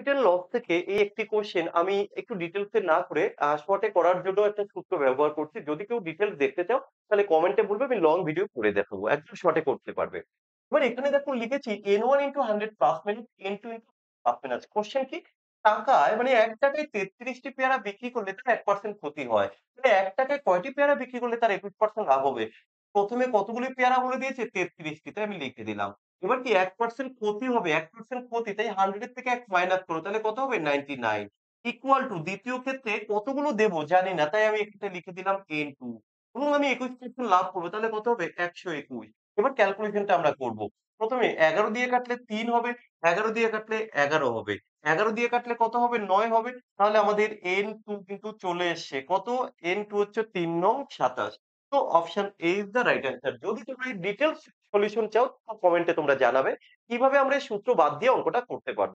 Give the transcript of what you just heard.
Profit and loss থেকে এই একটি কোয়েশ্চেন আমি একটু ডিটেইলস এ না করে শর্টে করার জন্য একটা সূত্র ব্যবহার করছি। যদি কেউ ডিটেইলস দেখতে চাও তাহলে কমেন্টে বলবে আমি লং ভিডিও করে দেখাবো। একদম শর্টে করতে পারবে। এবার এখানে দেখো লিখেছি N1 into 100 plus minus N2 into plus minus. Question কি? টাকায় মানে ৳১ য় ৩৩ টি পেয়ারা বিক্রি করলে তার ১% ক্ষতি হয়। মানে ৳১ য় কয়টি পেয়ারা বিক্রি করলে তার ২১% লাভ হবে? ১ম এ কতগুলি পেয়ারা বলে দিয়েছে? ৩৩ টি। তাই আমি লিখে দিলাম। এবার কি 1% ক্ষতি হবে, 1% ক্ষতি তাই 100 এর থেকে 1 মাইনাস করো। তাহলে কত হবে? 99 ইকুয়াল টু দ্বিতীয় ক্ষেত্রে কতগুলো দেব জানি না। তাই আমি এখানে লিখে দিলাম N2 এবং আমি ২১% লাভ করব। তাহলে কত হবে? ১২১। এবার ক্যালকুলেশনটা আমরা করব। ১ম এ ১১ দিয়ে কাটলে ৩ হবে, ১১ দিয়ে কাটলে ১১ হবে। ১১ দিয়ে কাটলে কত হবে? ৯ হবে। তাহলে আমাদের N2 কিন্তু চলে এসছে। কত? N2 হচ্ছে ৩ নং ২৭। তো option A is the right answer. যদি তোমরা এই ডিটেইলস সলিউশন চাও তো কমেন্টে তোমরা জানাবে। কিভাবে আমরা এই সূত্র বাদ দিয়ে অঙ্কটা করতে পারব।